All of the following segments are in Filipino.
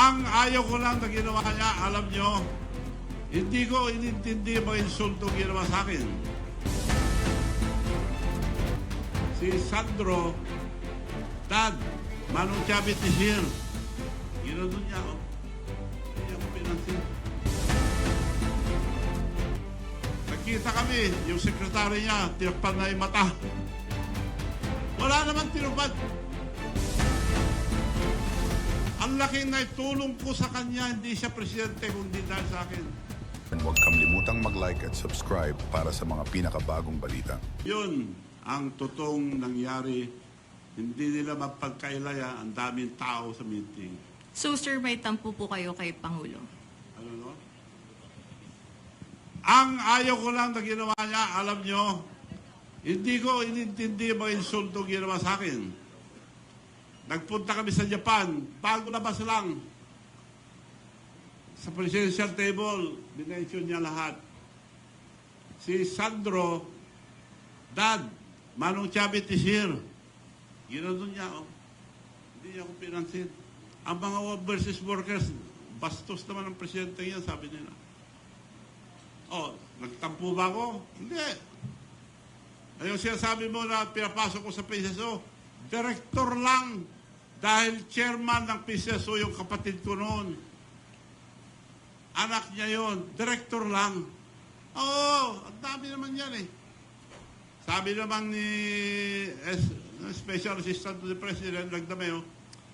Ang ayaw ko lang na ginawa niya, alam nyo, hindi ko inintindi yung mga insulto ginawa sa akin. Si Sandro, Dad, Manong Chavit is here. Ginawa niya ako. Hindi ako pinansin. Nagkita kami, yung sekretary niya, tinakpan na yung mata. Wala naman tinupad. Ang laking naitulong ko sa kanya, hindi siya presidente, kundi dahil sa akin. And huwag kamlimutang mag-like at subscribe para sa mga pinakabagong balita. Yun ang totoong nangyari. Hindi nila mapagkailaya ang daming tao sa meeting. So, sir, may tampo po kayo kay Pangulo? Ano no? Ang ayaw ko lang na ginawa niya, alam nyo, hindi ko inintindi yung mga insulto ginawa sa akin. Nagpunta kami sa Japan, bago labas lang. Sa presidential table, binention niya lahat. Si Sandro, Dad, Manong Chavit is here. Ginano niya, oh. Hindi niya ako pinansin. Ang mga overseas workers, bastos naman ang presidente yan, sabi nila. Oh, nagtampo ba ako? Hindi. Ayun sinasabi mo na pinapasok ko sa PCSO, director lang. Dahil chairman ng PCSO yung kapatid ko noon. Anak niya yon, director lang. Oo, ang dami naman yan eh. Sabi naman ni Special Assistant to the President, Lagdameo,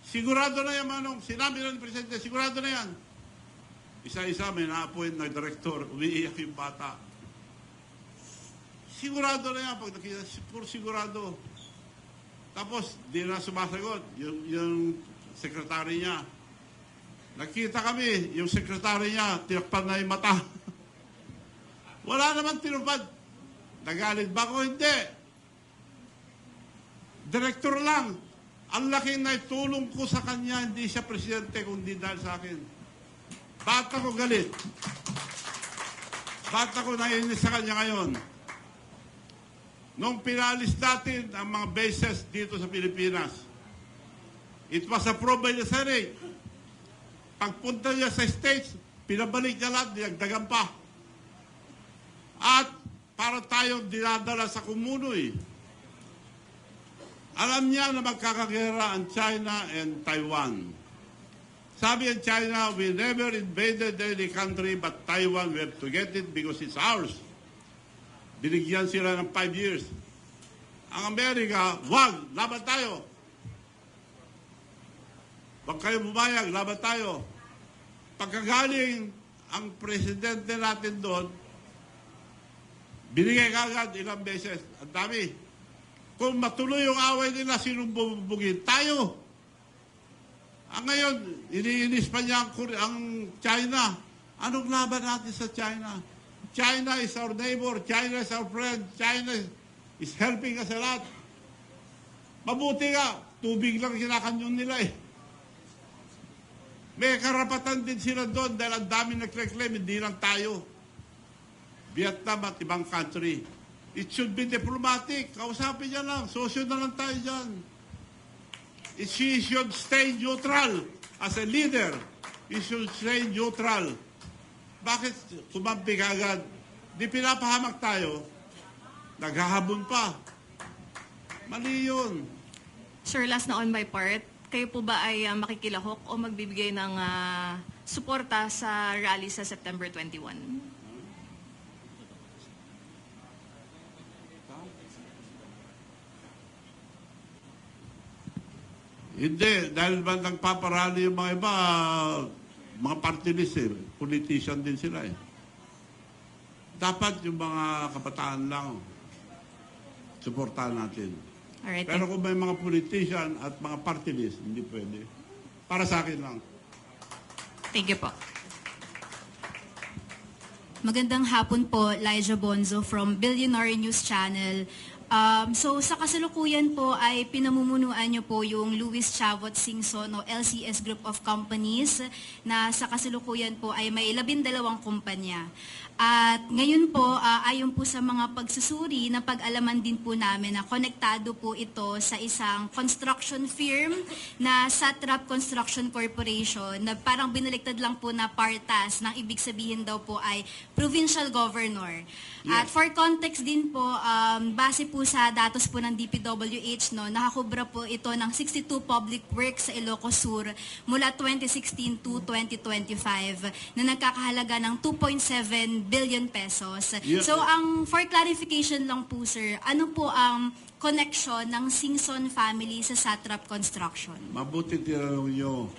sigurado na yan, Manong. Sinabi na ni Presidente, sigurado na yan. Isa-isa may na-appoint na director, umiiyak yung bata. Sigurado na yan, pag nakita, sigurado. Tapos, di na sumasagot yung sekretary niya. Nakita kami, yung sekretary niya, tinakpan na yung mata. Wala naman tinupad. Nagalit ba ako? Hindi. Direktor lang. Ang laking naitulong ko sa kanya, hindi siya presidente, kundi dahil sa akin. Bakit ako galit? Bakit ako naiinis sa kanya ngayon? Nung pinalis natin ang mga bases dito sa Pilipinas, it was approved by the Senate. Pagpunta niya sa States, pinabalik niya lahat, dinagdagan pa. At para tayong dinadala sa kumunoy. Alam niya na magkakagera ang China and Taiwan. Sabi ng China, we never invaded any country but Taiwan, we have to get it because it's ours. Binigyan sila ng 5 years. Ang Amerika, wag, laban tayo. Wag kayo bumayag, laban tayo. Pagkagaling ang presidente natin doon, binigay kagad ilang beses. Ang dami. Kung matuloy yung away nila, sinong bubugin? Tayo. Ang ngayon, iniinis pa niya ang China. Anong laban natin sa China? China is our neighbor. China is our friend. China is helping us a lot. Mabuti nga, tubig lang kinakanyon nila eh. May karapatan din sila doon dahil ang dami nag-reclaim, hindi lang tayo. Vietnam at ibang country. It should be diplomatic. Kausapin niya lang. Sosyo na lang tayo dyan. She should stay neutral as a leader. He should stay neutral. Bakit kumampi agad? Di pinapahamak tayo, naghahabon pa. Mali yun. Sir, last na on my part, kayo po ba ay makikilahok o magbibigay ng suporta sa rally sa September 21? Hindi, dahil ba nagpaparali yung mga iba, mga party list eh, politician din sila eh. Dapat yung mga kabataan lang, suportahan natin. Alright. Pero kung may mga politician at mga party list, hindi pwede. Para sa akin lang. Thank you po. Magandang hapon po, Elijah Bonzo from Billionaire News Channel. So sa kasalukuyan po ay pinamumunuan niyo po yung Louis Chavot Singson o LCS Group of Companies na sa kasalukuyan po ay may 12 kumpanya. At ngayon po, ayon po sa mga pagsusuri na pag-alaman din po namin na konektado po ito sa isang construction firm na Satrap Construction Corporation na parang binaliktad lang po na partas ng ibig sabihin daw po ay provincial governor. At for context din po, base po sa datos po ng DPWH, no, nakakubra po ito ng 62 public works sa Ilocos Sur mula 2016 to 2025 na nagkakahalaga ng 2.7 billion pesos. Yeah. So, for clarification lang po, sir, ano po ang connection ng Singson family sa Satrap Construction? Mabuti tinanong nyo.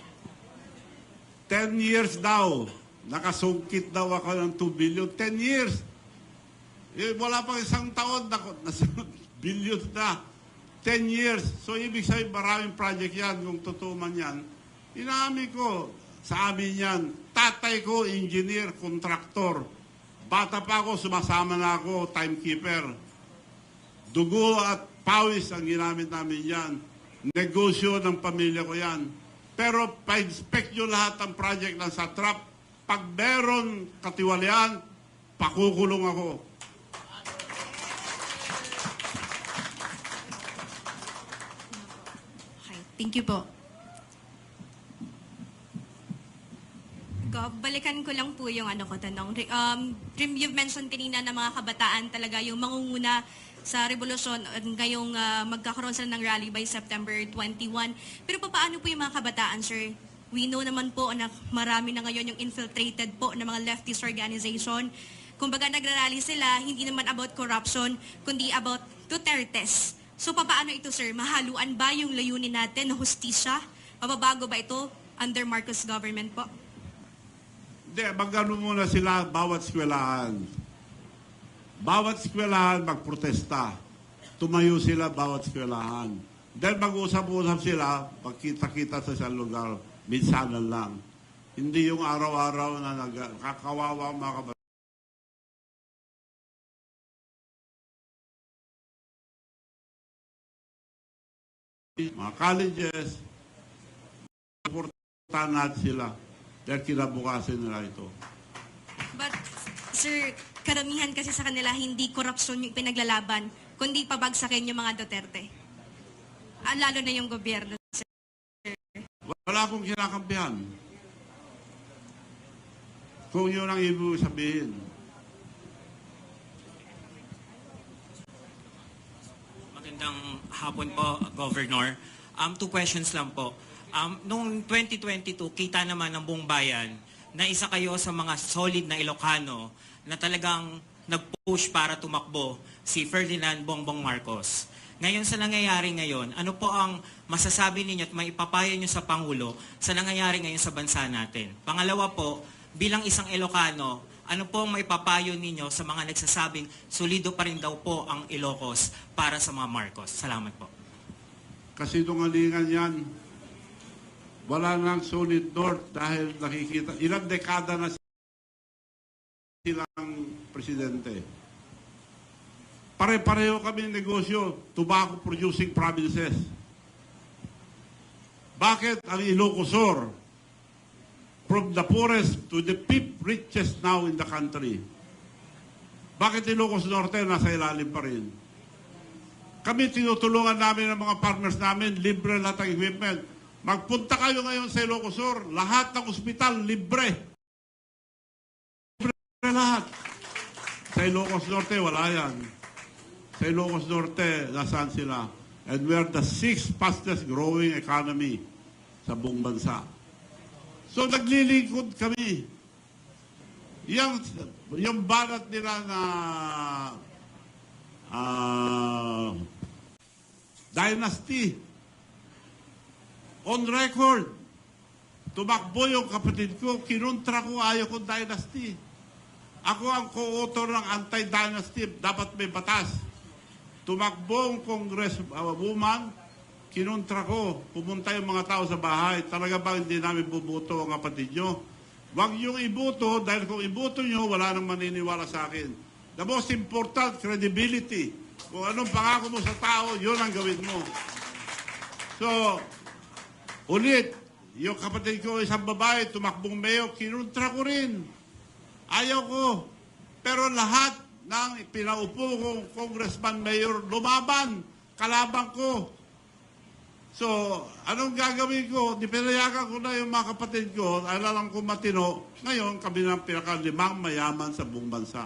10 years daw. Nakasungkit daw ako ng 2 billion. 10 years. Wala pang isang taon. Nasa billion na. 10 years. So, ibig sabihin, maraming project yan. Kung totoo man yan. Inaamin ko, sa amin yan, tatay ko, engineer, kontraktor. Bata pa ako, sumasama na ako, timekeeper. Dugo at pawis ang ginamit namin yan. Negosyo ng pamilya ko yan. Pero pa-inspect nyo lahat ng project ng Satrap. Pag meron katiwalian, pakukulong ako. Okay, thank you po. Balikan ko lang po yung tanong. You've mentioned kanina na mga kabataan talaga yung mangunguna sa revolusyon ngayong magkakaroon sila ng rally by September 21. Pero paano po yung mga kabataan, sir? We know naman po na marami na ngayon yung infiltrated po ng mga leftist organization. Kumbaga nagrarally sila, hindi naman about corruption, kundi about Dutertes. So paano ito, sir? Mahaluan ba yung layunin natin na hustisya? Mababago ba ito under Marcos government po? Hindi, magano muna sila bawat eskwelahan. Bawat eskwelahan magprotesta. Tumayo sila bawat eskwelahan. Then mag-usap-usap sila, pagkita-kita sa isang lugar, minsanan lang. Hindi yung araw-araw na nakakawawa ang mga kabataan. Mga colleges, supportahan natin sila. Dahil kinabukasin nila ito. But, sir, karamihan kasi sa kanila hindi korupsyon yung pinaglalaban, kundi pabagsakin yung mga Duterte. Lalo na yung gobyerno, sir. Wala akong kinakampihan. Kung yun ang ibig sabihin. Magandang hapon po, Governor. 2 questions lang po. Noong 2022, kita naman ng buong bayan na isa kayo sa mga solid na Ilocano na talagang nag-push para tumakbo si Ferdinand Bongbong Marcos. Ngayon sa nangyayari ngayon, ano po ang masasabi ninyo at maipapayo nyo sa Pangulo sa nangyayari ngayon sa bansa natin? Pangalawa po, bilang isang Ilocano, ano po ang maipapayo ninyo sa mga nagsasabing solido pa rin daw po ang Ilocos para sa mga Marcos? Salamat po. Kasi tungalingan yan. Wala nang solid north dahil nakikita, ilang dekada na silang presidente. Pare-pareho kami negosyo, tobacco producing provinces. Bakit ang Ilocos Sur, from the poorest to the fifth richest now in the country? Bakit Ilocos Norte nasa ilalim pa rin? Kami tinutulungan namin ng mga partners namin, libre lahat ng equipment. Magpunta kayo ngayon sa Ilocos Sur, lahat ng ospital, libre. Libre lahat. Sa Ilocos Norte, wala yan. Sa Ilocos Norte, nasaan sila? And we are the 6th fastest growing economy sa buong bansa. So, naglilingkod kami. Yung banat nila na dynasty, on record, tumakbo yung kapatid ko, kinontra ko, ayaw kong dynasty. Ako ang co-author ng anti-dynasty, dapat may batas. Tumakbo ang congresswoman, kinontra ko, pumunta yung mga tao sa bahay, talaga ba hindi namin bubuto ang kapatid nyo? Huwag yung ibuto, dahil kung ibuto nyo, wala nang maniniwala sa akin. The most important, credibility. Kung anong pangako mo sa tao, yun ang gawin mo. So, ulit, yung kapatid ko, isang babae, tumakbong mayo, kinuntra ko rin. Ayaw ko. Pero lahat ng pinaupo kong congressman mayor, lumaban, kalaban ko. So, anong gagawin ko? Dipinayagan ko na yung mga kapatid ko, alam ko matino, ngayon kami ng pinakalimang mayaman sa buong bansa.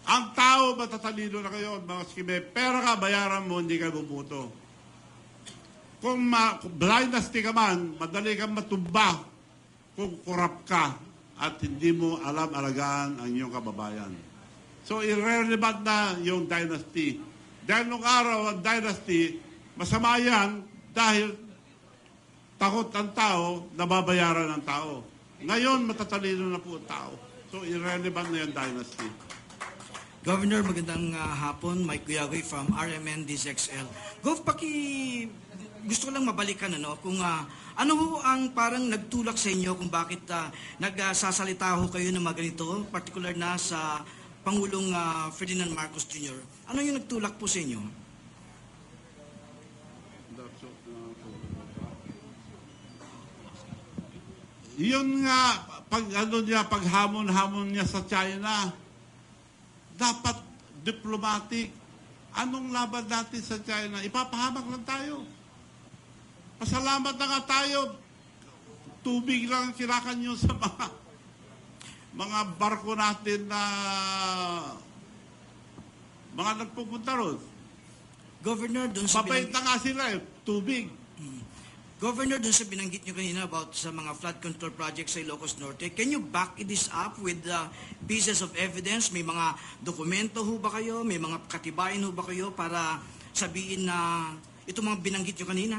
Ang tao, matatalino na kayo, mga may pera ka, bayaran mo, hindi ka bubuto. Kung dynasty ka man, madali kang matumba kung korap ka at hindi mo alam alagaan ang iyong kababayan. So, irrelevant na yung dynasty. Dahil nung araw, ang dynasty, masama yan dahil takot ang tao, nababayaran ng tao. Ngayon, matatalino na po ang tao. So, irrelevant na yung dynasty. Governor, magandang hapon. Mike Guyagoy from RMN DZXL. Gov, gusto ko lang mabalikan kung ano ho ang parang nagtulak sa inyo kung bakit nagsasalita ho kayo ng mga ganito, particular na sa Pangulong Ferdinand Marcos Jr. Ano yung nagtulak po sa inyo? Yun nga, paghamon-hamon niya sa China, dapat diplomatic. Anong laban natin sa China? Ipapahamak lang tayo. Pasalamat na nga tayo. Tubig lang ang kinakanyo sa mga barko natin na mga nagpupunta ron. Governor, doon sa Papait na nga sila tubig. Governor, doon sa binanggit nyo kanina about sa mga flood control projects sa Ilocos Norte, can you back this up with pieces of evidence? May mga dokumento ho ba kayo? May mga katibayan ho ba kayo para sabihin na itong mga binanggit nyo kanina?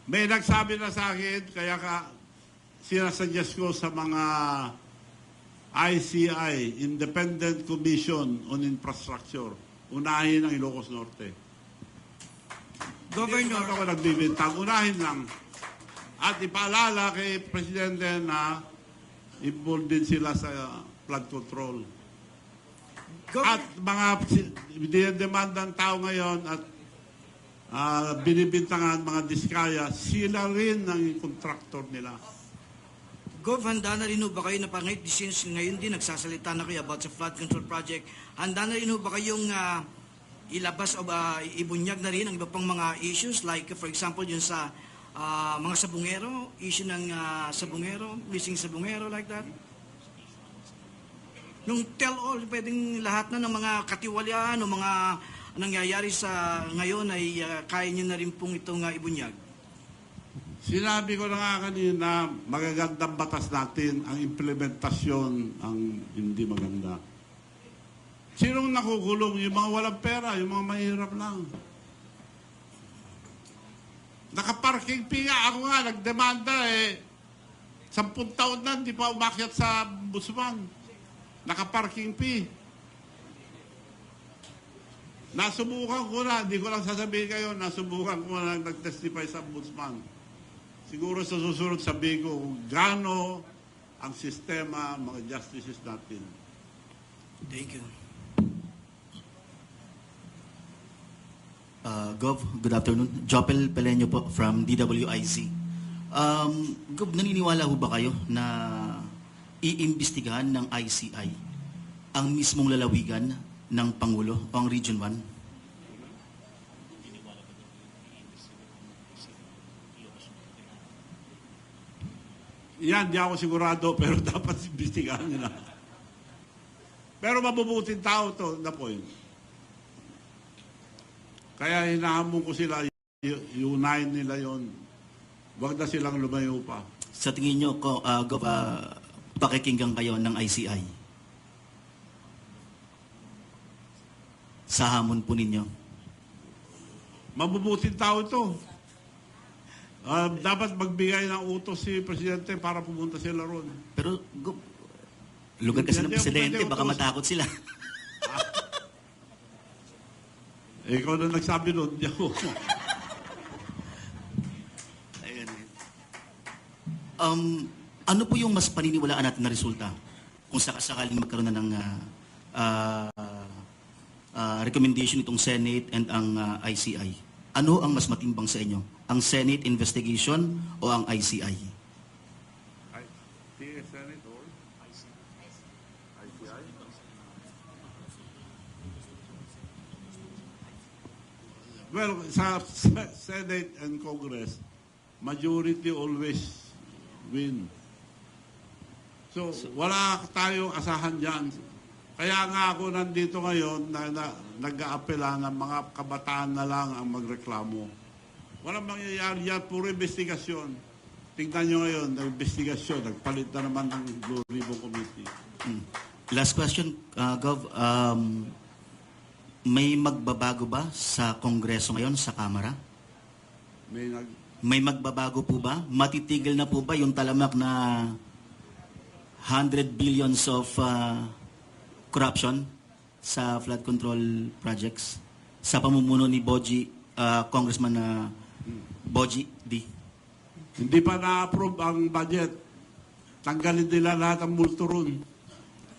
May nagsabi na sa akin, kaya sinasuggest ko sa mga ICI, Independent Commission on Infrastructure, unahin ang Ilocos Norte. Governor, Hindi ako nagbibintang. Unahin lang. At ipaalala kay Presidente na involved din sila sa flood control. At mga dinedemanda ng tao ngayon at binibintangan mga diskaya, sila rin ang contractor nila. Gov, handa na rin ho ba kayo na pangit, since ngayon din nagsasalita na kayo about sa flood control project, handa na rin ho ba kayong ilabas o ibunyag na rin ang iba pang mga issues like for example yun sa mga sabungero, issue ng sabungero, missing sabungero like that? Nung tell all, pwedeng lahat na ng mga katiwalian o mga nangyayari sa ngayon ay kaya nyo na rin pong itong ibunyag? Sinabi ko na nga kanina, magagandang batas natin, ang implementasyon ang hindi maganda. Sinong nakukulong? Yung mga walang pera, yung mga mahirap lang. Nakaparking fee nga. Ako nga, nagdemanda 10 taon na, hindi pa umakyat sa Busman. Nakaparking fee. Nasubukan ko na, hindi ko lang sasabihin kayo, nasubukan ko na nag-testify sa Busman. Siguro sa susunod sabihin ko kung gaano ang sistema, mga justices natin. Thank you. Gov, good afternoon. Jopel Peleño po from DWIZ. Gov, naniniwala ho ba kayo na iimbestigahan ng ICI ang mismong lalawigan ng Pangulo o ang Region 1? Yan, di ako sigurado, pero dapat imbestigahan nila. Pero mabubuting tao to, na point. Kaya hinahamon ko sila, unahin nila yon. Huwag na silang lumayo pa. Sa tingin nyo, Gov, pakikinggan kayo ng ICI sa hamon po ninyo? Mabubuting tao ito. Dapat magbigay ng utos si Presidente para pumunta sila ron. Pero, Gov, lugar kasi ng Presidente, baka matakot sila. Ikaw na nagsabi nun, di ako. Ayun. Ano po yung mas paniniwalaan natin na resulta kung sakaling magkaroon na ng ah, recommendation itong Senate and ang ICI. Ano ang mas matimbang sa inyo? Ang Senate investigation o ang ICI? Senate or ICI? Well, sa Senate and Congress, majority always win. So, wala tayong asahan dyan. Kaya nga ako nandito ngayon na nag-aapela ng mga kabataan na lang ang magreklamo. Walang mangyayari yan, puro investigasyon. Tingnan nyo ngayon, nag-investigasyon, nagpalit na naman ng Blue Ribbon Committee. Last question, Gov. May magbabago ba sa Kongreso ngayon, sa Kamara? May magbabago po ba? Matitigil na po ba yung talamak na 100 billions of corruption sa flood control projects sa pamumuno ni Congressman Boji D? Hindi pa na-approve ang budget. Tanggalin nila lahat ang multo ron.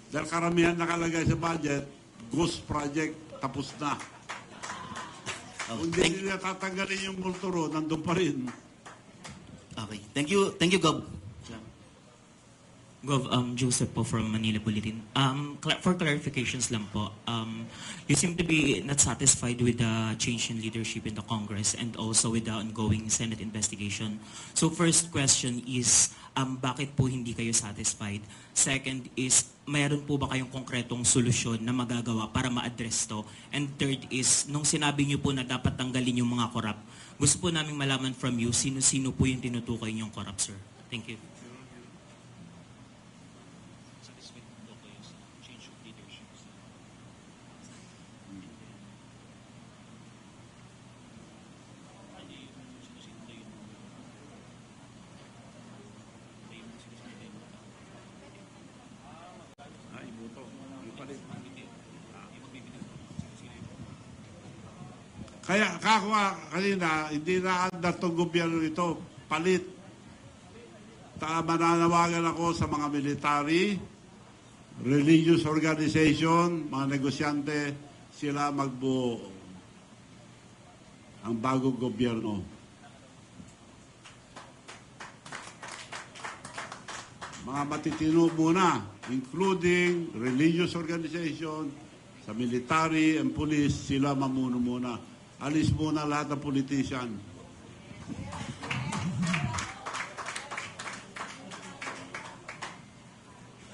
Dahil karamihan nakalagay sa budget, ghost project, tapos na. Kung hindi nila tatanggalin yung multo ron, nandun pa rin. Okay. Thank you, Gov. Gov, Joseph po from Manila Bulletin. For clarifications lang po, you seem to be not satisfied with the change in leadership in the Congress and also with the ongoing Senate investigation. So first question is, bakit po hindi kayo satisfied? Second is, mayroon po ba kayong konkretong solusyon na magagawa para ma-address to? And third is, nung sinabi niyo po na dapat tanggalin yung mga corrupt, gusto po namin malaman from you, sino-sino po yung tinutukoy niyong corrupt, sir? Thank you. Kaya kako kanina, hindi na andar itong gobyerno ito. Palit. Mananawagan ako sa mga military, religious organization, mga negosyante, sila magbuo ang bagong gobyerno. Mga matitino muna, including religious organization, sa military and police, sila mamuno muna. Alis muna lahat ng politician.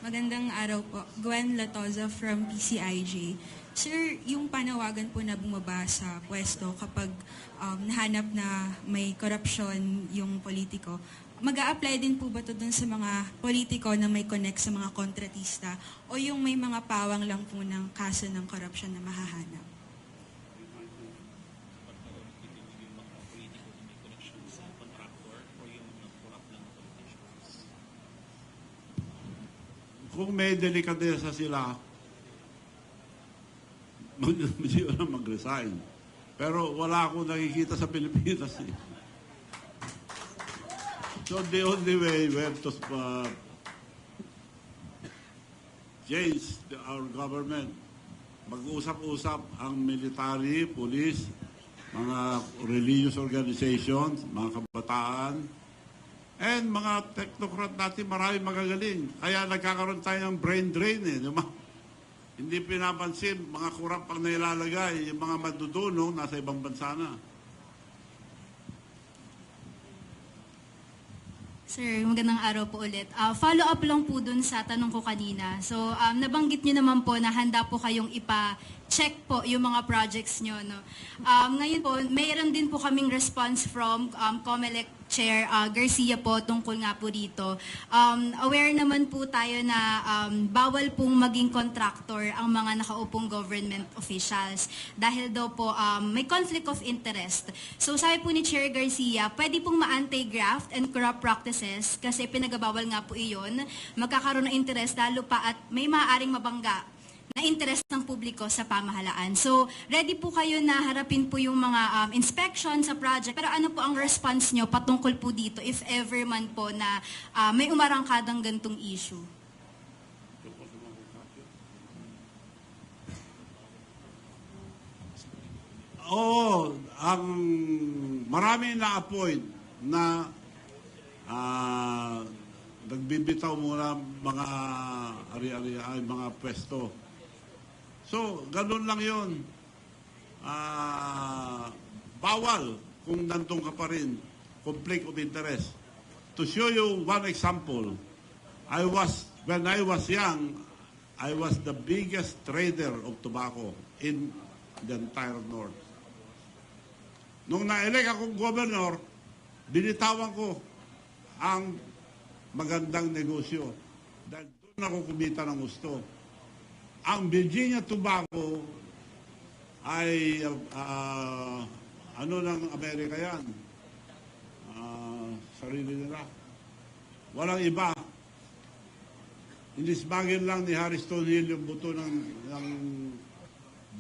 Magandang araw po. Gwen Latoza from PCIJ. Sir, yung panawagan po na bumaba sa pwesto kapag nahanap na may korupsyon yung politiko, mag-a-apply din po ba ito dun sa mga politiko na may connect sa mga kontratista o yung may mga pawang lang po ng kaso ng korupsyon na mahahanap? Kung may delikadesa sila, mag-resign. Pero wala akong nakikita sa Pilipinas. So the only way we have to change our government, mag-usap-usap ang military, police, mga religious organizations, mga kabataan, and mga technocrat natin, marami magagaling. Kaya nagkakaroon tayo ng brain drain eh. Hindi pinapansin, mga kurap ang nailalagay, yung mga madudunong nasa ibang bansa na. Sir, magandang araw po ulit. Follow up lang po dun sa tanong ko kanina. So, nabanggit nyo naman po na handa po kayong ipa-check po yung mga projects nyo. No? Ngayon po, mayroon din po kaming response from COMELEC Chair Garcia po tungkol nga po dito. Aware naman po tayo na bawal pong maging contractor ang mga nakaupong government officials dahil daw po may conflict of interest. So sabi po ni Chair Garcia, pwede pong ma-anti-graft and corrupt practices kasi pinagabawal nga po iyon. Magkakaroon ng interest lalo pa at may maaaring mabangga na interest ng publiko sa pamahalaan. So, ready po kayo na harapin po yung mga inspection sa project. Pero ano po ang response nyo patungkol po dito if ever man po na may umarangkadang gantong issue? Oo, ang marami na-appoint na nagbibitaw muna mga ari-ari ay mga pwesto. So, ganun lang yun. Bawal kung nandun ka pa rin. Conflict of interest. To show you one example, when I was young, I was the biggest trader of tobacco in the entire North. Nung na-elect akong governor, binitawan ko ang magandang negosyo. Dahil doon ako kumita ng gusto. Ang Virginia Tobacco ay ano ng Amerika yan? Sarili nila. Walang iba. Inisbagin lang ni Harry Stonehill yung buto ng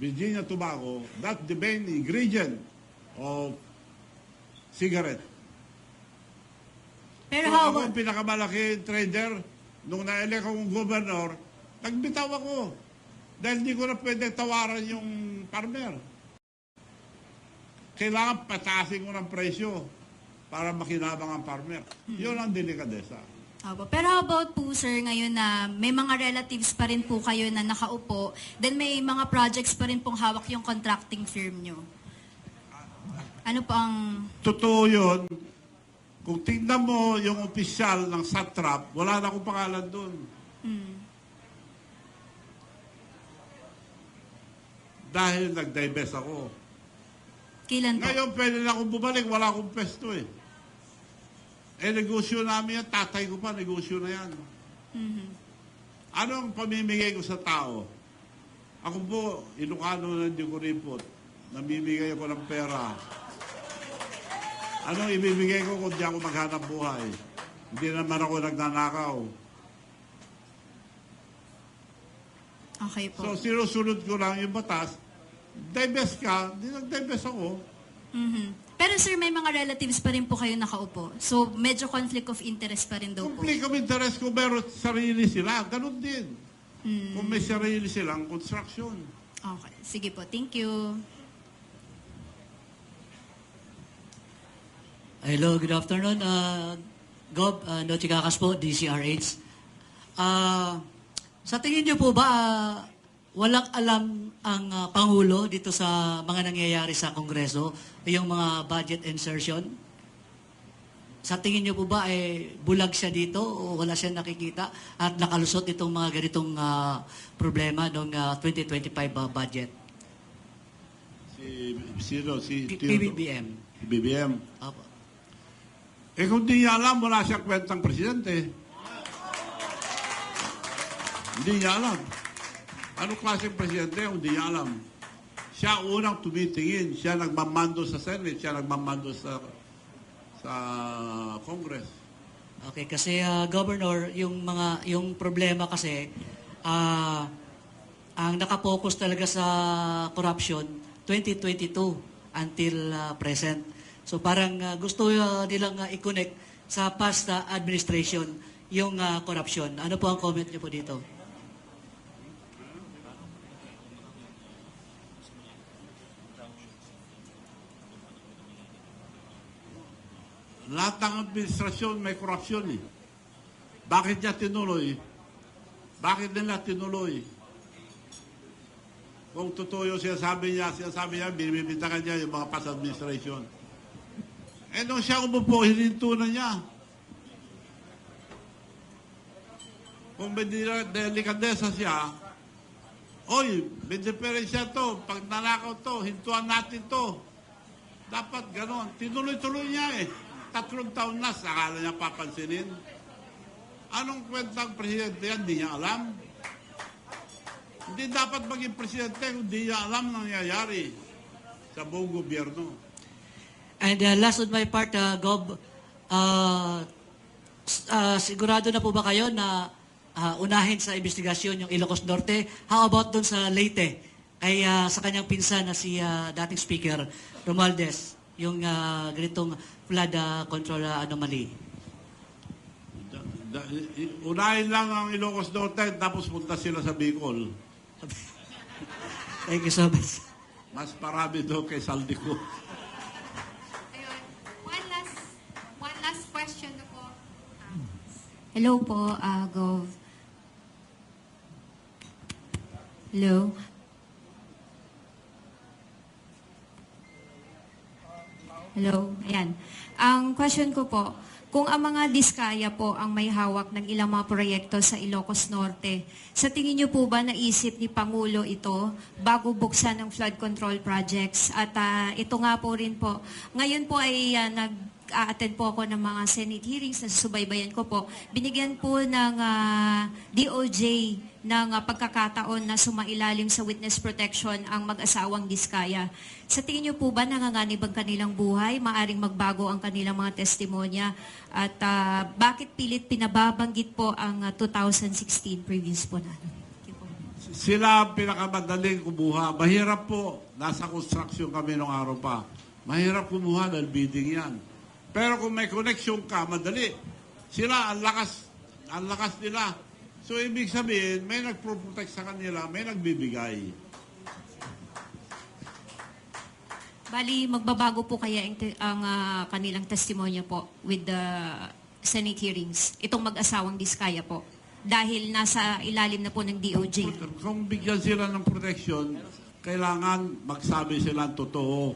Virginia Tobacco. That's the main ingredient of cigarette. Pero So, how ako ang pinakamalaki trader, nung na-elect akong governor, nagbitaw ako. Dahil hindi ko na pwede tawaran yung farmer. Kailangan pataasin ko ng presyo para makinabang ang farmer. Yun ang delikadesa. Opo. Pero how about po, sir, ngayon na may mga relatives pa rin po kayo na nakaupo, then may mga projects pa rin pong hawak yung contracting firm nyo. Ano po ang... Totoo yun. Kung tingnan mo yung opisyal ng satrap, wala na akong pangalan doon. Dahil nag-divest ako. Kailan po? Ngayon, pwede na akong bumalik. Wala akong pesto eh. Negosyo namin yan. Tatay ko pa, negosyo na yan. Ano ang pamimigay ko sa tao? Ako po, Ilocano ng Dikuripot. Namimigay ako ng pera. Anong ibibigay ko kung di ako maghanap buhay? Hindi naman ako nagnanakaw. Okay po. So, sinusunod ko lang yung batas. Divest ka, di nag-divest ako. Pero sir, may mga relatives pa rin po kayo nakaupo. So, medyo conflict of interest pa rin daw po. Conflict of interest kung meron sarili sila, ganun din. Kung may sarili silang construction. Okay. Sige po. Thank you. Hello, good afternoon. Gob, Nochi Kakas po, DCRH. Sa tingin niyo po ba, walang alam ang Pangulo dito sa mga nangyayari sa Kongreso, yung mga budget insertion? Sa tingin niyo po ba, bulag siya dito o wala siya nakikita at nakalusot itong mga ganitong problema ng 2025 budget? Si PBBM. BBM. Opo. Kung di niya alam, wala siyang kwentang presidente. Hindi niya alam. Ano klaseng presidente kung di niya alam? Siya unang tumitingin. Siya nagmamando sa Senate. Siya nagmamando sa Congress. Okay, kasi Governor, yung problema kasi ang nakapokus talaga sa corruption 2022 until present. So parang gusto nilang i-connect sa past administration yung corruption. Ano po ang comment niyo po dito? Lahat ng administrasyon may korupsyon eh. Bakit niya tinuloy? Bakit nila tinuloy? Kung totoo yung sinasabi niya, binibintangan niya yung mga past administration. Nung siya umupo, hininto na niya. Kung may delikadesa siya, oy, may diferensya to, pag nanakaw to, hintuan natin to. Dapat ganon. Tinuloy-tuloy niya eh. 3 taon na, sakala niya papansinin. Anong kwentang presidente yan? Hindi niya alam. Hindi dapat maging presidente kung hindi niya alam nangyayari sa buong gobyerno. And last on my part, Gob, sigurado na po ba kayo na unahin sa investigasyon yung Ilocos Norte? How about dun sa Leyte? Kay sa kanyang pinsan na si dating Speaker Romualdez, yung ganitong flood control anomaly. Unahin lang ang Ilocos Norte tapos punta sila sa Bicol. Thank you so much. Mas marami doon kay Saldico. Ayun. One last question na po. Hello po, Gov. Hello. Hello. Ayan. Ang question ko po, kung ang mga diskaya po ang may hawak ng ilang mga proyekto sa Ilocos Norte, sa tingin niyo po ba naisip ni Pangulo ito bago buksan ng flood control projects? At ito nga po rin po, ngayon po ay nag-a-attend po ako ng mga Senate hearings na susubaybayan ko po. Binigyan po ng DOJ ng pagkakataon na sumailalim sa witness protection ang mag-asawang diskaya. Sa tingin niyo po ba nanganganib ang kanilang buhay? Maaring magbago ang kanilang mga testimonya? At bakit pilit pinababanggit po ang 2016 previous po na? Sila ang pinakamadaling kumuha. Mahirap po. Nasa construction kami nung araw pa. Mahirap kumuha dahil bidding yan. Pero kung may connection ka, madali. Sila, ang lakas nila. So, ibig sabihin, may nagpro-protect sa kanila, may nagbibigay. Bali, magbabago po kaya ang kanilang testimonya po with the Senate hearings, itong mag-asawang diskaya po, dahil nasa ilalim na po ng DOJ. Kung bigyan sila ng protection, kailangan magsabi sila ng totoo.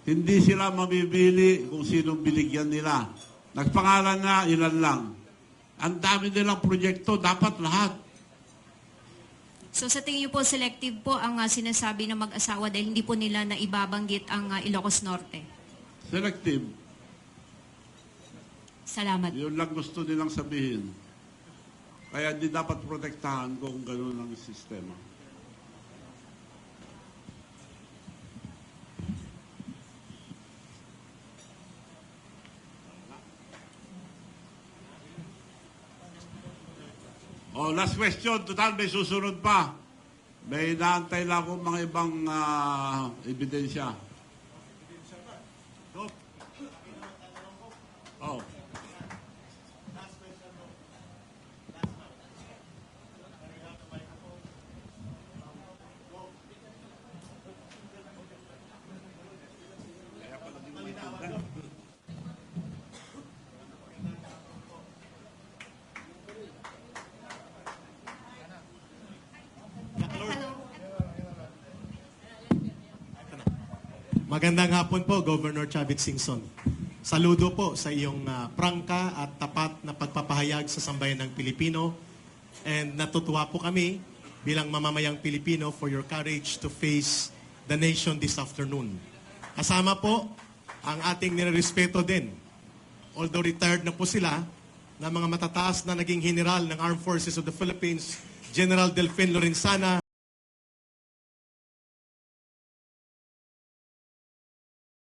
Hindi sila mamibili kung sinong binigyan nila. Nagpangalan nga, ilan lang. Ang dami nilang proyekto, dapat lahat. So sa tingin niyo po, selective po ang sinasabi ng mag-asawa dahil hindi po nila naibabanggit ang Ilocos Norte? Selective. Salamat. Yun lang gusto nilang sabihin. Kaya hindi dapat protektahan kung gano'n ang sistema. Oh, last question. Total, may susunod pa. May naantay lang akong mga ibang ebidensya. Oh. Magandang hapon po, Governor Chavit Singson. Saludo po sa iyong prangka at tapat na pagpapahayag sa sambayan ng Pilipino. And natutuwa po kami bilang mamamayang Pilipino for your courage to face the nation this afternoon. Kasama po ang ating nirerespeto din, although retired na po sila, na mga matataas na naging general ng Armed Forces of the Philippines, General Delfin Lorenzana,